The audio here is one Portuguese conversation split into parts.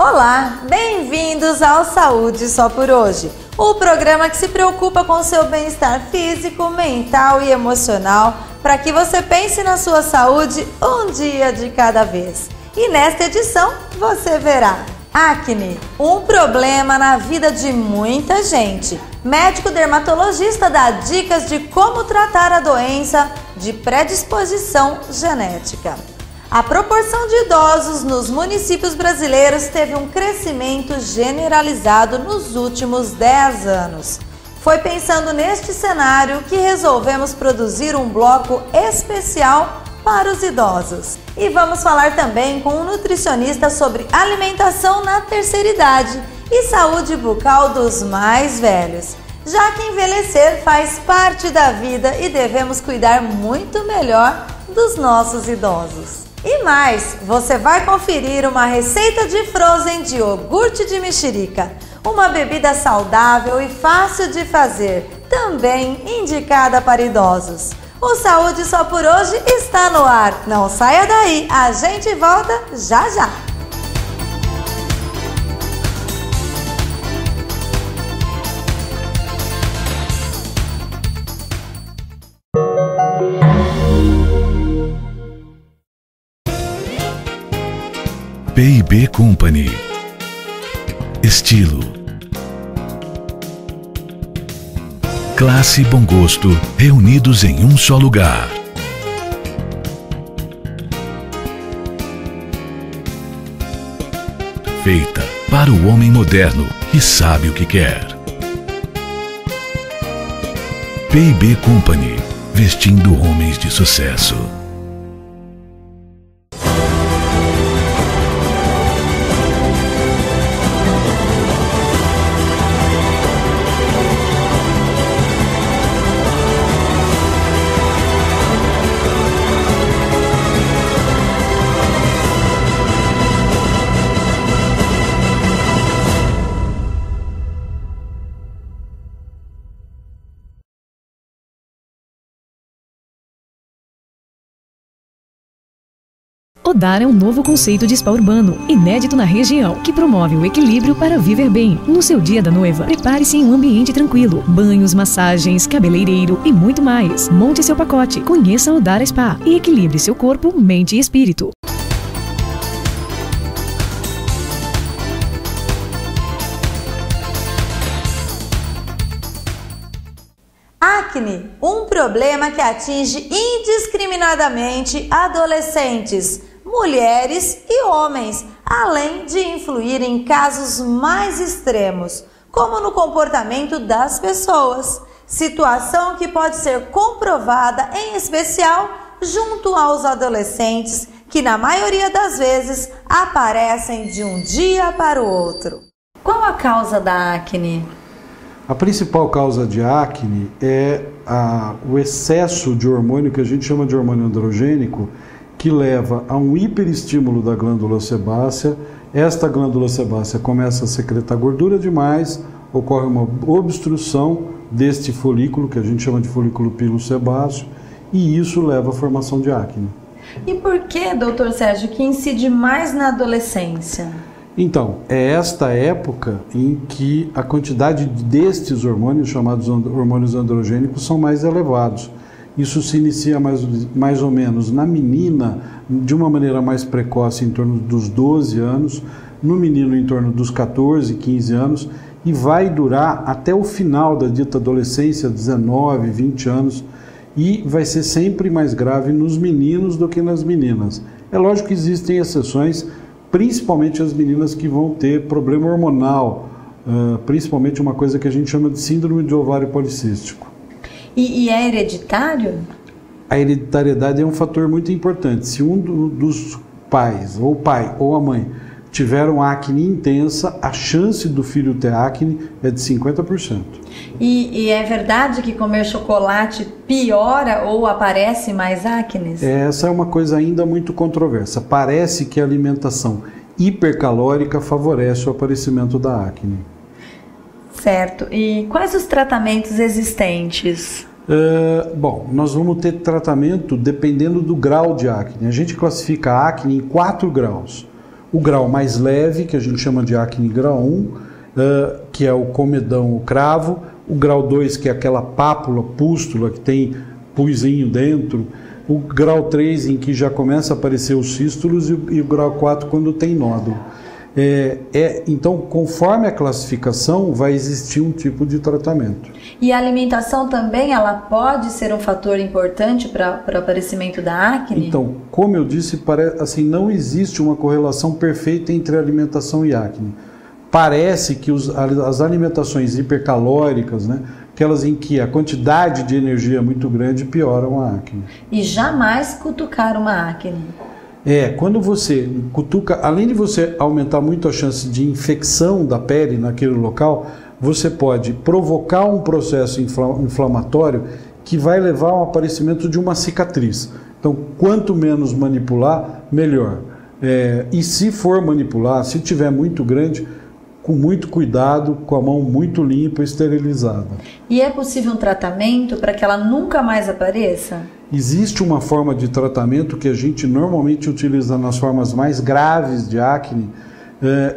Olá, bem-vindos ao Saúde Só por Hoje, o programa que se preocupa com o seu bem-estar físico, mental e emocional para que você pense na sua saúde um dia de cada vez. E nesta edição você verá acne, um problema na vida de muita gente. Médico dermatologista dá dicas de como tratar a doença de predisposição genética. A proporção de idosos nos municípios brasileiros teve um crescimento generalizado nos últimos 10 anos. Foi pensando neste cenário que resolvemos produzir um bloco especial para os idosos. E vamos falar também com um nutricionista sobre alimentação na terceira idade e saúde bucal dos mais velhos, já que envelhecer faz parte da vida e devemos cuidar muito melhor dos nossos idosos. E mais, você vai conferir uma receita de frozen de iogurte de mexerica, uma bebida saudável e fácil de fazer, também indicada para idosos. O Saúde Só por Hoje está no ar. Não saia daí, a gente volta já já. P&B Company. Estilo, classe e bom gosto reunidos em um só lugar. Feita para o homem moderno que sabe o que quer. P&B Company, vestindo homens de sucesso. Odara é um novo conceito de spa urbano, inédito na região, que promove o equilíbrio para viver bem. No seu dia da noiva, prepare-se em um ambiente tranquilo, banhos, massagens, cabeleireiro e muito mais. Monte seu pacote, conheça a Odara Spa e equilibre seu corpo, mente e espírito. Acne, um problema que atinge indiscriminadamente adolescentes, mulheres e homens, além de influir em casos mais extremos, como no comportamento das pessoas, situação que pode ser comprovada em especial junto aos adolescentes, que na maioria das vezes aparecem de um dia para o outro. Qual a causa da acne? A principal causa de acne é o excesso de hormônio, que a gente chama de hormônio androgênico, que leva a um hiperestímulo da glândula sebácea. Esta glândula sebácea começa a secretar gordura demais, ocorre uma obstrução deste folículo, que a gente chama de folículo pilosebáceo, e isso leva à formação de acne. E por que, doutor Sérgio, que incide mais na adolescência? Então, é esta época em que a quantidade destes hormônios, chamados hormônios androgênicos, são mais elevados. Isso se inicia mais ou menos na menina, de uma maneira mais precoce, em torno dos 12 anos, no menino em torno dos 14, 15 anos, e vai durar até o final da dita adolescência, 19, 20 anos, e vai ser sempre mais grave nos meninos do que nas meninas. É lógico que existem exceções, principalmente as meninas que vão ter problema hormonal, principalmente uma coisa que a gente chama de síndrome de ovário policístico. E é hereditário? A hereditariedade é um fator muito importante. Se um dos pais, ou o pai ou a mãe, tiveram acne intensa, a chance do filho ter acne é de 50%. E é verdade que comer chocolate piora ou aparece mais acne? Essa é uma coisa ainda muito controversa. Parece que a alimentação hipercalórica favorece o aparecimento da acne. Certo. E quais os tratamentos existentes? Bom, nós vamos ter tratamento dependendo do grau de acne. A gente classifica a acne em 4 graus. o grau mais leve, que a gente chama de acne grau 1, que é o comedão, o cravo, o grau 2, que é aquela pápula, pústula, que tem puizinho dentro, o grau 3, em que já começa a aparecer os fístulos, e o grau 4, quando tem nódulo. Então, conforme a classificação, vai existir um tipo de tratamento. E a alimentação também, ela pode ser um fator importante para o aparecimento da acne? Então, como eu disse, assim, não existe uma correlação perfeita entre alimentação e acne. Parece que as alimentações hipercalóricas, né, aquelas em que a quantidade de energia é muito grande, pioram a acne. E jamais cutucar uma acne. Quando você cutuca, além de você aumentar muito a chance de infecção da pele naquele local, você pode provocar um processo inflamatório que vai levar ao aparecimento de uma cicatriz. Então, quanto menos manipular, melhor. E se for manipular, se tiver muito grande, com muito cuidado, com a mão muito limpa e esterilizada. E é possível um tratamento para que ela nunca mais apareça? Existe uma forma de tratamento que a gente normalmente utiliza nas formas mais graves de acne,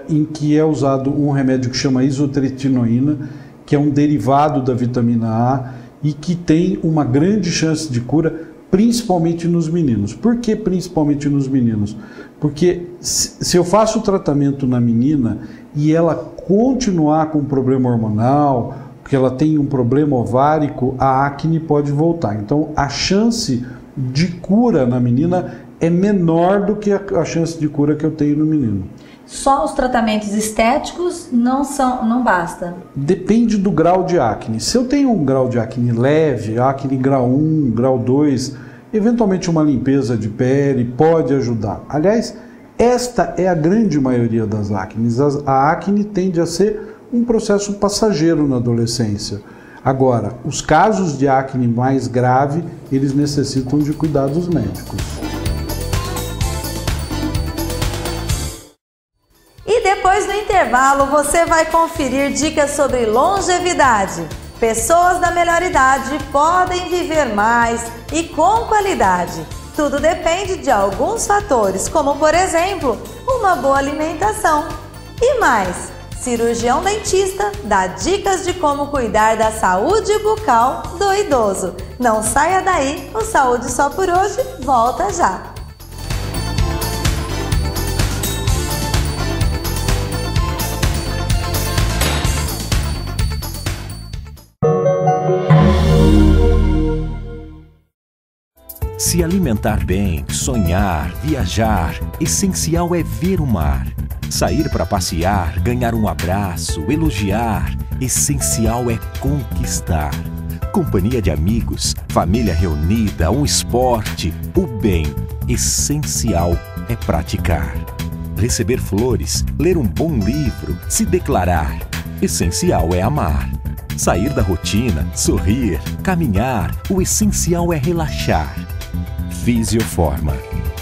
em que é usado um remédio que chama isotretinoína, que é um derivado da vitamina A e que tem uma grande chance de cura, principalmente nos meninos. Por que principalmente nos meninos? Porque se eu faço o tratamento na menina e ela continuar com um problema hormonal, porque ela tem um problema ovárico, a acne pode voltar. Então, a chance de cura na menina é menor do que a chance de cura que eu tenho no menino. Só os tratamentos estéticos não basta? Depende do grau de acne. Se eu tenho um grau de acne leve, acne grau 1, grau 2, eventualmente uma limpeza de pele pode ajudar. Aliás, esta é a grande maioria das acnes. A acne tende a ser um processo passageiro na adolescência. Agora, os casos de acne mais grave, eles necessitam de cuidados médicos. E depois do intervalo, você vai conferir dicas sobre longevidade. Pessoas da melhor idade podem viver mais e com qualidade. Tudo depende de alguns fatores, como por exemplo, uma boa alimentação. E mais, cirurgião dentista dá dicas de como cuidar da saúde bucal do idoso. Não saia daí, o Saúde Só por Hoje volta já. Se alimentar bem, sonhar, viajar, essencial é ver o mar. Sair para passear, ganhar um abraço, elogiar, essencial é conquistar. Companhia de amigos, família reunida, um esporte, o bem, essencial é praticar. Receber flores, ler um bom livro, se declarar, essencial é amar. Sair da rotina, sorrir, caminhar, o essencial é relaxar. Fisioforma,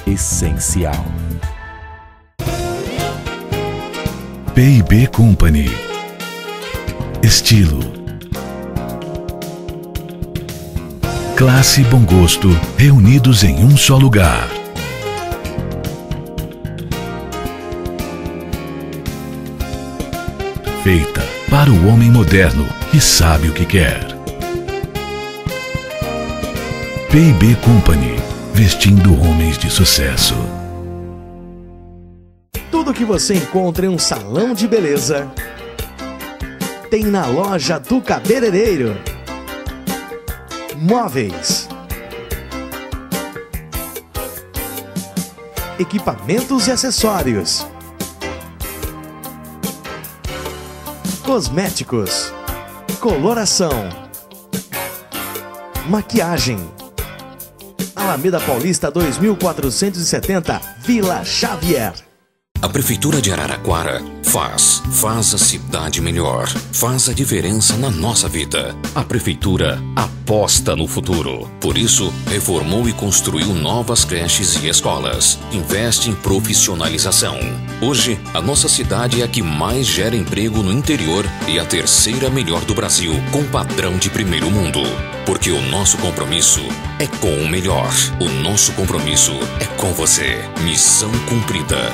essencial. P&B Company. Estilo, classe e bom gosto reunidos em um só lugar. Feita para o homem moderno que sabe o que quer. P&B Company, vestindo homens de sucesso. Tudo que você encontra em um salão de beleza tem na loja do cabeleireiro. Móveis, equipamentos e acessórios, cosméticos, coloração, maquiagem. Alameda Paulista 2470, Vila Xavier. A Prefeitura de Araraquara faz a cidade melhor, faz a diferença na nossa vida. A Prefeitura aposta no futuro. Por isso, reformou e construiu novas creches e escolas. Investe em profissionalização. Hoje, a nossa cidade é a que mais gera emprego no interior e a terceira melhor do Brasil, com padrão de primeiro mundo. Porque o nosso compromisso é com o melhor. O nosso compromisso é com você. Missão cumprida.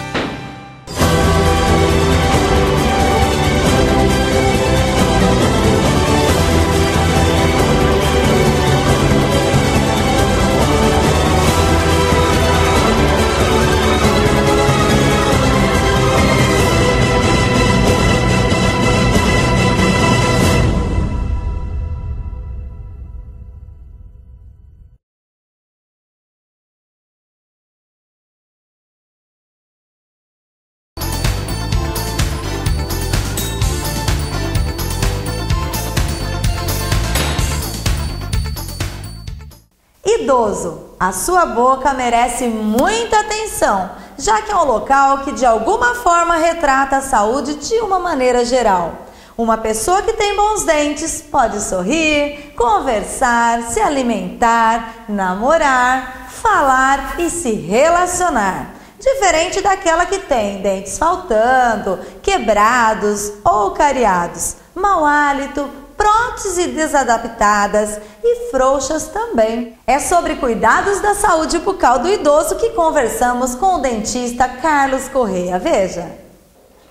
Idoso, a sua boca merece muita atenção, já que é um local que de alguma forma retrata a saúde de uma maneira geral. Uma pessoa que tem bons dentes pode sorrir, conversar, se alimentar, namorar, falar e se relacionar. Diferente daquela que tem dentes faltando, quebrados ou cariados, mau hálito, próteses desadaptadas e frouxas também. É sobre cuidados da saúde bucal do idoso que conversamos com o dentista Carlos Correia. Veja.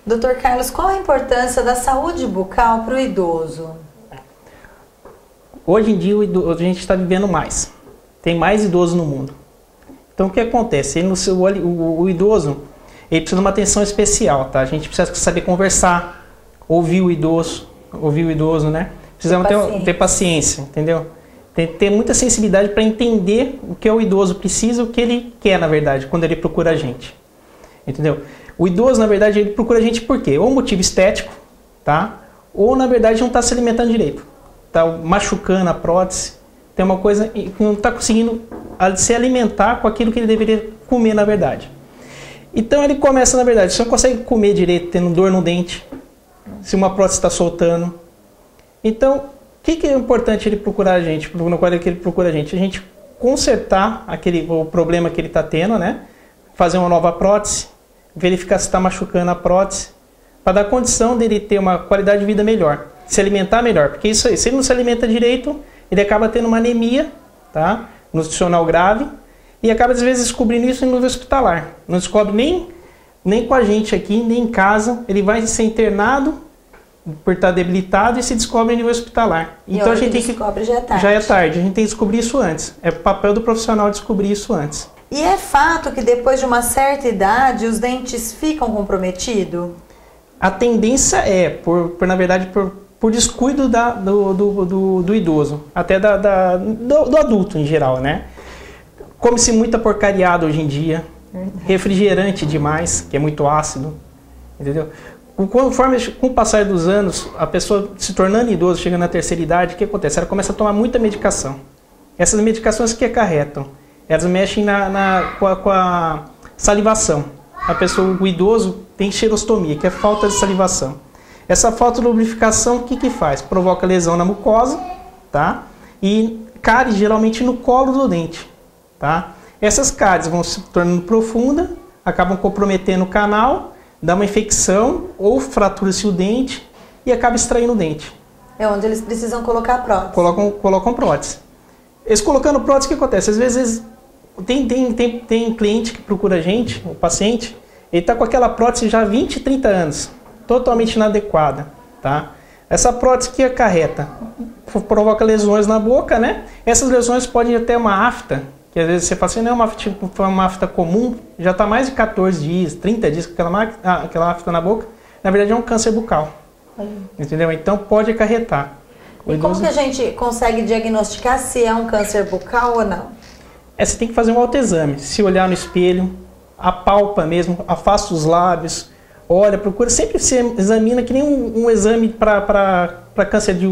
Dr. Carlos, qual a importância da saúde bucal para o idoso? Hoje em dia a gente está vivendo mais. Tem mais idosos no mundo. Então o que acontece? O idoso ele precisa de uma atenção especial, tá? A gente precisa saber conversar, ouvir o idoso, né? Precisamos ter paciência, entendeu? Tem que ter muita sensibilidade para entender o que o idoso precisa, o que ele quer, na verdade, quando ele procura a gente. Entendeu? O idoso, na verdade, ele procura a gente por quê? Ou motivo estético, tá? Ou, na verdade, não está se alimentando direito. Está machucando a prótese, tem uma coisa que não está conseguindo se alimentar com aquilo que ele deveria comer, na verdade. Então, ele começa, na verdade, se não consegue comer direito, tendo dor no dente, se uma prótese está soltando. Então, o que é importante ele procurar a gente? No qual ele procura a gente consertar o problema que ele está tendo, né? Fazer uma nova prótese, verificar se está machucando a prótese, para dar condição dele ter uma qualidade de vida melhor, se alimentar melhor. Porque isso aí, se ele não se alimenta direito, ele acaba tendo uma anemia, tá? Nutricional grave, e acaba às vezes descobrindo isso no nível hospitalar. Não descobre nem com a gente aqui, nem em casa. Ele vai ser internado por estar debilitado e se descobre em nível hospitalar. Então a gente tem que já é tarde. A gente tem que descobrir isso antes. É papel do profissional descobrir isso antes. E é fato que depois de uma certa idade os dentes ficam comprometidos? A tendência é, na verdade, por descuido do idoso, até do adulto em geral, né? Come-se muita porcariada hoje em dia, refrigerante demais, que é muito ácido, entendeu? Conforme com o passar dos anos, a pessoa se tornando idoso, chegando na terceira idade, o que acontece? Ela começa a tomar muita medicação. Essas medicações que acarretam, elas mexem com a salivação. O idoso tem xerostomia, que é falta de salivação. Essa falta de lubrificação, o que faz? Provoca lesão na mucosa, tá? E cáries geralmente no colo do dente, tá? Essas cáries vão se tornando profundas, acabam comprometendo o canal, dá uma infecção ou fratura-se o dente e acaba extraindo o dente. É onde eles precisam colocar prótese. Colocam prótese. Eles colocando prótese, o que acontece? Às vezes tem cliente que procura a gente, o paciente, ele está com aquela prótese já há 20, 30 anos, totalmente inadequada, tá? Essa prótese que acarreta, provoca lesões na boca, né? Essas lesões podem ir até uma afta, que às vezes você fala assim, não é uma afta comum, já está mais de 14 dias, 30 dias com aquela afta na boca, na verdade é um câncer bucal, entendeu? Então pode acarretar. E como que a gente consegue diagnosticar se é um câncer bucal ou não? Você tem que fazer um autoexame, se olhar no espelho, apalpa mesmo, afasta os lábios, olha, procura, sempre se examina que nem um exame para câncer de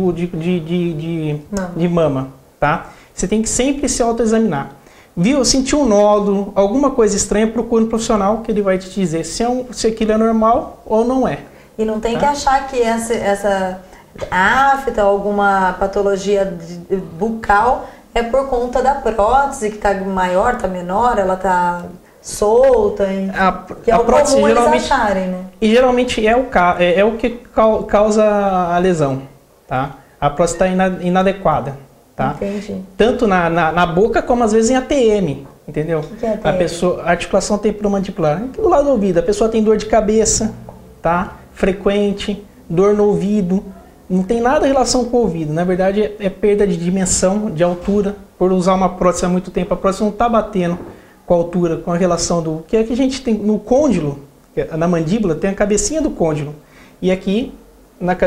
mama, tá? Você tem que sempre se autoexaminar. Viu, sentiu um nódulo, alguma coisa estranha, procura um profissional que ele vai te dizer se aquilo é normal ou não é. E não tem que achar que essa afta, alguma patologia bucal é por conta da prótese, que está maior, está menor, ela está solta, que é o comum eles acharem, né? E geralmente é o que causa a lesão, tá? A prótese está inadequada, tá? Entendi. Tanto na boca como às vezes em ATM, entendeu? O que é ATM? A articulação temporomandibular, do lado do ouvido, a pessoa tem dor de cabeça, tá? Frequente, dor no ouvido. Não tem nada em relação com o ouvido, na verdade é perda de dimensão, de altura, por usar uma prótese há muito tempo, a prótese não está batendo com a altura, com a relação do... que é que a gente tem no côndilo, na mandíbula, tem a cabecinha do côndilo, e aqui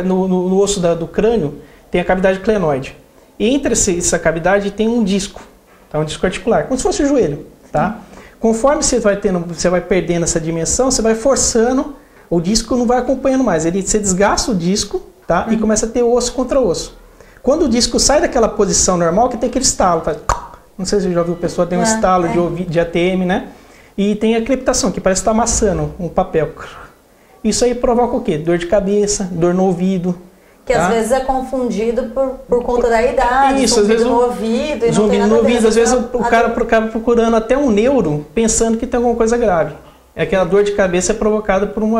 no osso do crânio tem a cavidade clenoide. E entre essa cavidade tem um disco, tá? Um disco articular, como se fosse o joelho, tá? Conforme você vai perdendo essa dimensão, você vai forçando, o disco não vai acompanhando mais, você desgasta o disco, tá? E começa a ter osso contra osso. Quando o disco sai daquela posição normal, que tem aquele estalo, faz, Não sei se você já ouviu, a pessoa tem um estalo de ATM, né? E tem a crepitação, que parece estar amassando um papel. Isso aí provoca o quê? Dor de cabeça, dor no ouvido. Que às vezes é confundido por conta da idade, isso, às vezes no ouvido e não tem nada no ouvido, às vezes o cara a ver. procurando até um neuro, pensando que tem alguma coisa grave. É aquela dor de cabeça é provocada por um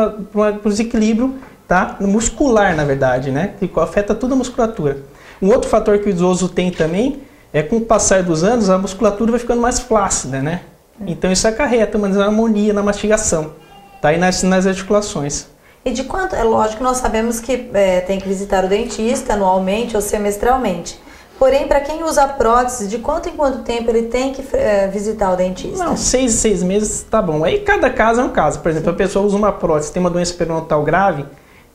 desequilíbrio, tá? Muscular, na verdade, né? Que afeta toda a musculatura. Um outro fator que o idoso tem também é com o passar dos anos, a musculatura vai ficando mais flácida, né? Então isso acarreta uma desarmonia na mastigação, tá? E nas articulações. E de quanto? É lógico que nós sabemos que tem que visitar o dentista anualmente ou semestralmente. Porém, para quem usa prótese, de quanto em quanto tempo ele tem que visitar o dentista? Não, 6 meses tá bom. Aí cada caso é um caso. Por exemplo, a pessoa usa uma prótese, tem uma doença periodontal grave,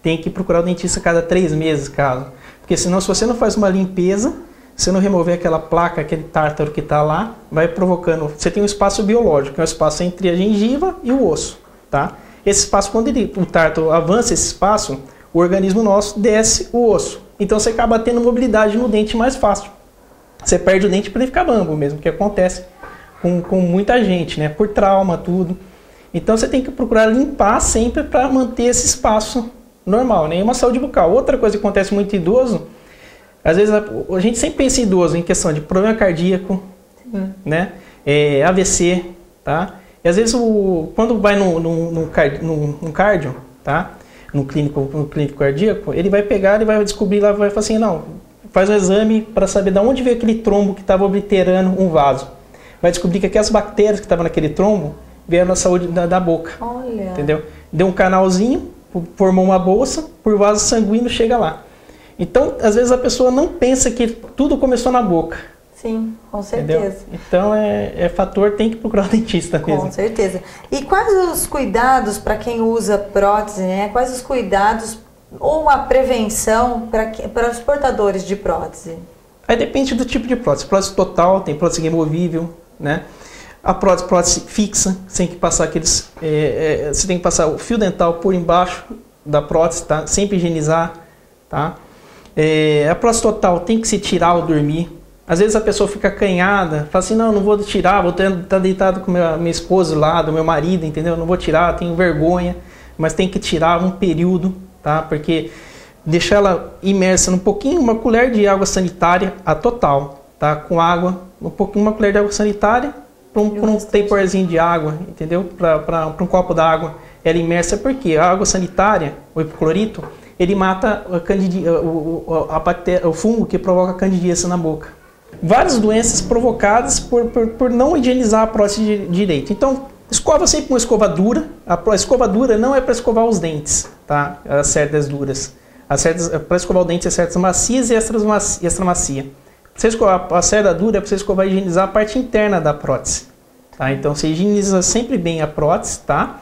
tem que procurar o dentista a cada 3 meses, caso. Porque senão, se você não faz uma limpeza, se não remover aquela placa, aquele tártaro que está lá, vai provocando... Você tem um espaço biológico, que é o espaço entre a gengiva e o osso, tá? Esse espaço, quando o tártaro avança esse espaço, o organismo nosso desce o osso. Então você acaba tendo mobilidade no dente mais fácil. Você perde o dente para ele ficar bambo mesmo, que acontece com muita gente, né? Por trauma, tudo. Então você tem que procurar limpar sempre para manter esse espaço normal, né? E uma saúde bucal. Outra coisa que acontece muito em idoso, às vezes a gente sempre pensa em idoso em questão de problema cardíaco, né? AVC, tá? E às vezes quando vai no cardio, tá? No clínico cardíaco, ele vai pegar e vai descobrir lá, vai falar assim, não, faz um exame para saber de onde veio aquele trombo que estava obliterando um vaso. Vai descobrir que aquelas bactérias que estavam naquele trombo vieram na saúde da boca. Olha. Entendeu? Deu um canalzinho, formou uma bolsa, por vaso sanguíneo chega lá. Então, às vezes a pessoa não pensa que tudo começou na boca. Sim, com certeza. Entendeu? Então, fator, tem que procurar o dentista mesmo. Com certeza. E quais os cuidados para quem usa prótese, né? Quais os cuidados ou a prevenção para os portadores de prótese? Aí depende do tipo de prótese. Prótese total, tem prótese removível, né? A prótese fixa, você tem que passar você tem que passar o fio dental por embaixo da prótese, tá? Sempre higienizar, tá? A prótese total tem que se tirar ao dormir. Às vezes a pessoa fica acanhada, fala assim, não vou tirar, vou estar deitado com minha esposa lá, do meu marido, entendeu? Não vou tirar, tenho vergonha, mas tem que tirar um período, tá? Porque deixar ela imersa num pouquinho, uma colher de água sanitária, a total, tá? Com água, uma colher de água sanitária, para um temporzinho de água, entendeu? Para um copo d'água, ela imersa, porque a água sanitária, o hipoclorito, ele mata a bactéria, o fungo que provoca a candidíase na boca. Várias doenças provocadas por não higienizar a prótese direito. Então, escova sempre com uma escova dura. A escova dura não é para escovar os dentes, tá? As cerdas duras. Para escovar o dente, as cerdas macias e extra macia. Você escovar a cerda dura é para você escovar e higienizar a parte interna da prótese. Tá? Então, você higieniza sempre bem a prótese, tá?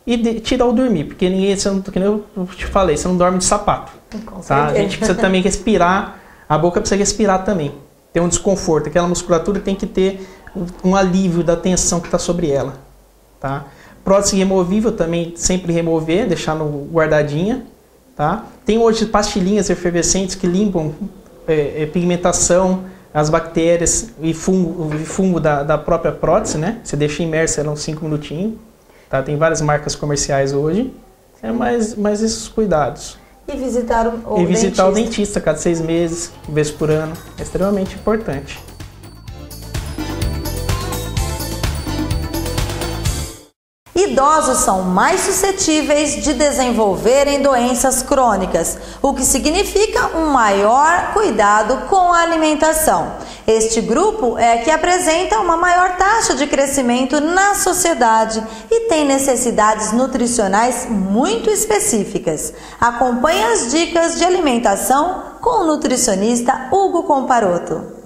E tira ao dormir, porque que nem eu te falei, você não dorme de sapato. Tá? A gente precisa também respirar, a boca precisa respirar também. Tem um desconforto, aquela musculatura tem que ter um alívio da tensão que está sobre ela. Tá? Prótese removível também, sempre remover, deixar guardadinha. Tá? Tem hoje pastilhinhas efervescentes que limpam pigmentação, as bactérias e fungo da própria prótese, né? Você deixa imersa ela uns 5 minutinhos. Tá? Tem várias marcas comerciais hoje, mais esses cuidados. E visitar o dentista cada 6 meses, uma vez por ano, é extremamente importante. Idosos são mais suscetíveis de desenvolverem doenças crônicas, o que significa um maior cuidado com a alimentação. Este grupo é que apresenta uma maior taxa de crescimento na sociedade e tem necessidades nutricionais muito específicas. Acompanhe as dicas de alimentação com o nutricionista Hugo Comparoto.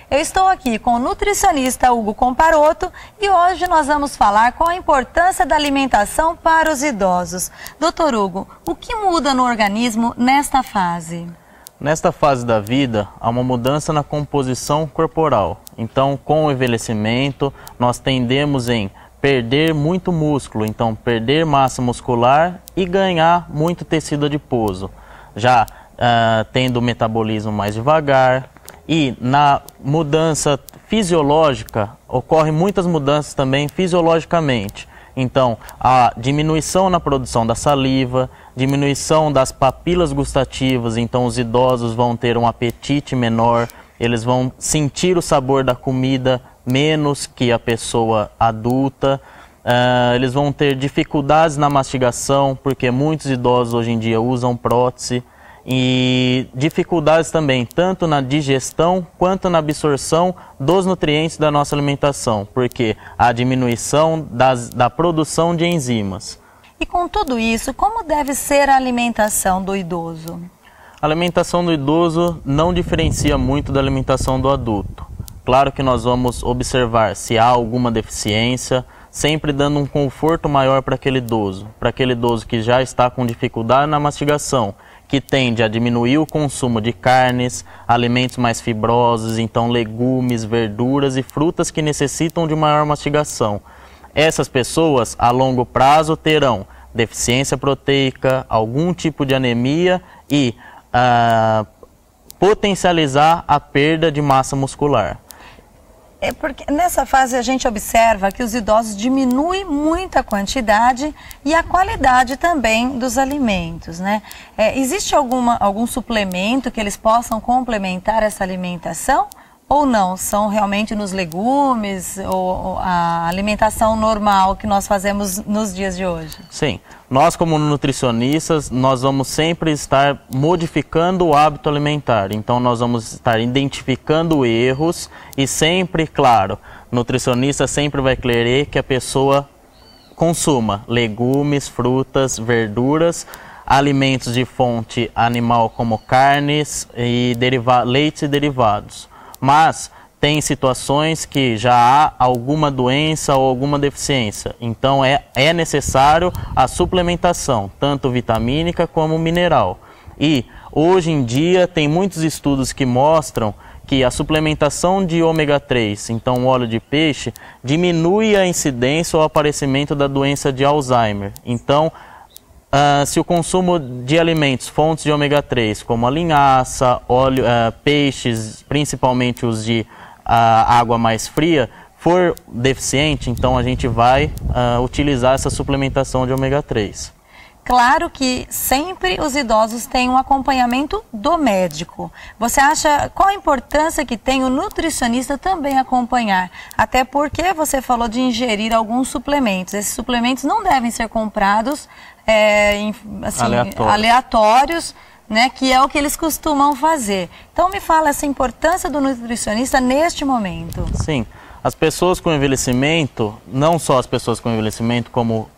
Eu estou aqui com o nutricionista Hugo Comparoto e hoje nós vamos falar qual a importância da alimentação para os idosos. Doutor Hugo, o que muda no organismo nesta fase? Nesta fase da vida, há uma mudança na composição corporal. Então, com o envelhecimento, nós tendemos em perder muito músculo, então perder massa muscular e ganhar muito tecido adiposo. Já tendo o metabolismo mais devagar, E na mudança fisiológica, ocorrem muitas mudanças também fisiologicamente. Então, a diminuição na produção da saliva, diminuição das papilas gustativas, então os idosos vão ter um apetite menor, eles vão sentir o sabor da comida menos que a pessoa adulta, eles vão ter dificuldades na mastigação, porque muitos idosos hoje em dia usam prótese, e dificuldades também tanto na digestão quanto na absorção dos nutrientes da nossa alimentação, porque há diminuição da produção de enzimas. E com tudo isso, como deve ser a alimentação do idoso? A alimentação do idoso não diferencia muito da alimentação do adulto. Claro que nós vamos observar se há alguma deficiência, sempre dando um conforto maior para aquele idoso que já está com dificuldade na mastigação, que tende a diminuir o consumo de carnes, alimentos mais fibrosos, então legumes, verduras e frutas que necessitam de maior mastigação. Essas pessoas, a longo prazo, terão deficiência proteica, algum tipo de anemia e potencializar a perda de massa muscular. É porque nessa fase a gente observa que os idosos diminuem muito a quantidade e a qualidade também dos alimentos, né? Existe algum suplemento que eles possam complementar essa alimentação ou não? São realmente nos legumes ou a alimentação normal que nós fazemos nos dias de hoje? Sim, nós como nutricionistas, nós vamos sempre estar modificando o hábito alimentar. Então nós vamos estar identificando erros e sempre, claro, nutricionista sempre vai querer que a pessoa consuma legumes, frutas, verduras, alimentos de fonte animal como carnes e leites e derivados. Mas tem situações que já há alguma doença ou alguma deficiência, então é necessário a suplementação, tanto vitamínica como mineral. E hoje em dia tem muitos estudos que mostram que a suplementação de ômega 3, então óleo de peixe, diminui a incidência ou aparecimento da doença de Alzheimer. Então, se o consumo de alimentos, fontes de ômega 3, como a linhaça, óleo, peixes, principalmente os de água mais fria, for deficiente, então a gente vai utilizar essa suplementação de ômega 3. Claro que sempre os idosos têm um acompanhamento do médico. Você acha qual a importância que tem o nutricionista também acompanhar? Até porque você falou de ingerir alguns suplementos. Esses suplementos não devem ser comprados aleatórios, né, que é o que eles costumam fazer. Então me fala essa importância do nutricionista neste momento. Sim, as pessoas com envelhecimento, não só as pessoas com envelhecimento, como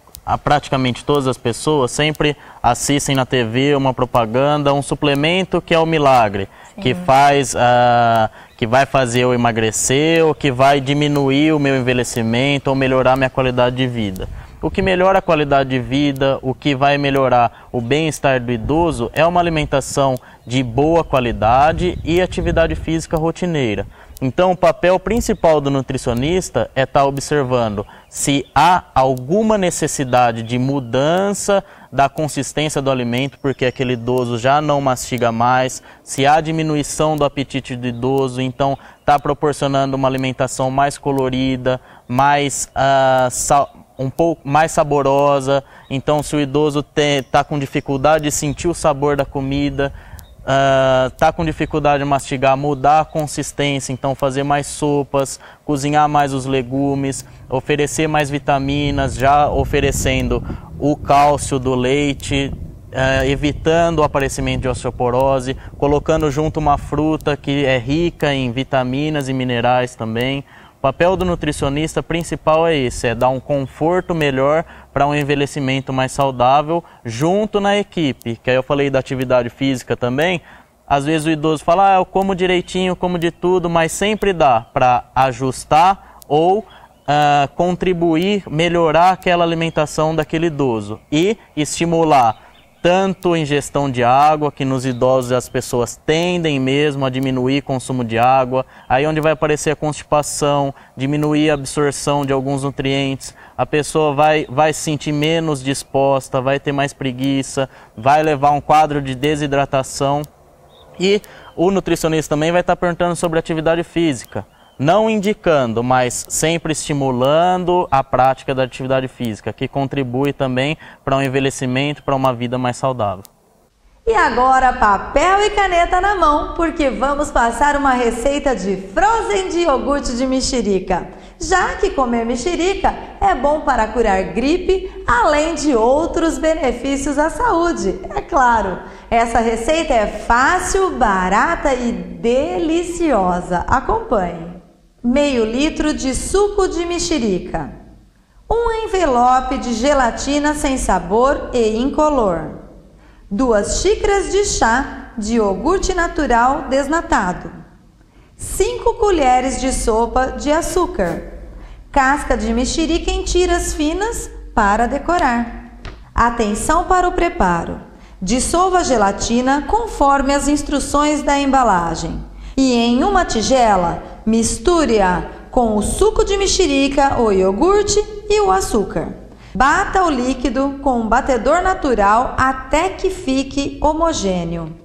praticamente todas as pessoas sempre assistem na TV uma propaganda, um suplemento que é o milagre, que vai fazer eu emagrecer, ou que vai diminuir o meu envelhecimento, ou melhorar minha qualidade de vida. O que melhora a qualidade de vida, o que vai melhorar o bem-estar do idoso é uma alimentação de boa qualidade e atividade física rotineira. Então, o papel principal do nutricionista é estar observando se há alguma necessidade de mudança da consistência do alimento, porque aquele idoso já não mastiga mais, se há diminuição do apetite do idoso, então está proporcionando uma alimentação mais colorida, um pouco mais saborosa. Então, se o idoso está com dificuldade de sentir o sabor da comida, está com dificuldade de mastigar, mudar a consistência, então fazer mais sopas, cozinhar mais os legumes, oferecer mais vitaminas, já oferecendo o cálcio do leite, evitando o aparecimento de osteoporose, colocando junto uma fruta que é rica em vitaminas e minerais também. O papel do nutricionista principal é esse, é dar um conforto melhor para um envelhecimento mais saudável junto na equipe. Que aí eu falei da atividade física também. Às vezes o idoso fala, eu como direitinho, como de tudo, mas sempre dá para ajustar ou contribuir, melhorar aquela alimentação daquele idoso e estimular tanto a ingestão de água, que nos idosos as pessoas tendem mesmo a diminuir o consumo de água, aí onde vai aparecer a constipação, diminuir a absorção de alguns nutrientes, a pessoa vai se sentir menos disposta, vai ter mais preguiça, vai levar um quadro de desidratação. E o nutricionista também vai estar perguntando sobre atividade física. Não indicando, mas sempre estimulando a prática da atividade física, que contribui também para um envelhecimento, para uma vida mais saudável. E agora papel e caneta na mão, porque vamos passar uma receita de frozen de iogurte de mexerica. Já que comer mexerica é bom para curar gripe, além de outros benefícios à saúde, é claro. Essa receita é fácil, barata e deliciosa. Acompanhe. Meio litro de suco de mexerica. Um envelope de gelatina sem sabor e incolor. 2 xícaras de chá de iogurte natural desnatado. 5 colheres de sopa de açúcar. Casca de mexerica em tiras finas para decorar. Atenção para o preparo. Dissolva a gelatina conforme as instruções da embalagem. E em uma tigela, misture-a com o suco de mexerica, o iogurte e o açúcar. Bata o líquido com um batedor natural até que fique homogêneo.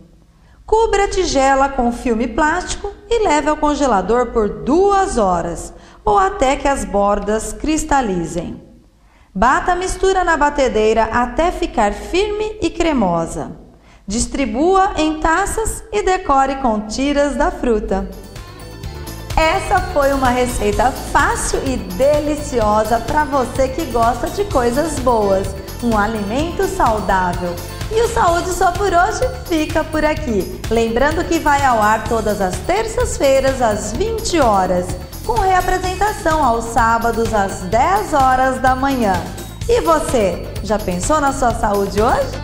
Cubra a tigela com filme plástico e leve ao congelador por 2 horas ou até que as bordas cristalizem. Bata a mistura na batedeira até ficar firme e cremosa. Distribua em taças e decore com tiras da fruta. Essa foi uma receita fácil e deliciosa para você que gosta de coisas boas, um alimento saudável. E o Saúde Só por hoje fica por aqui. Lembrando que vai ao ar todas as terças-feiras às 20 horas, com reapresentação aos sábados às 10 horas da manhã. E você, já pensou na sua saúde hoje?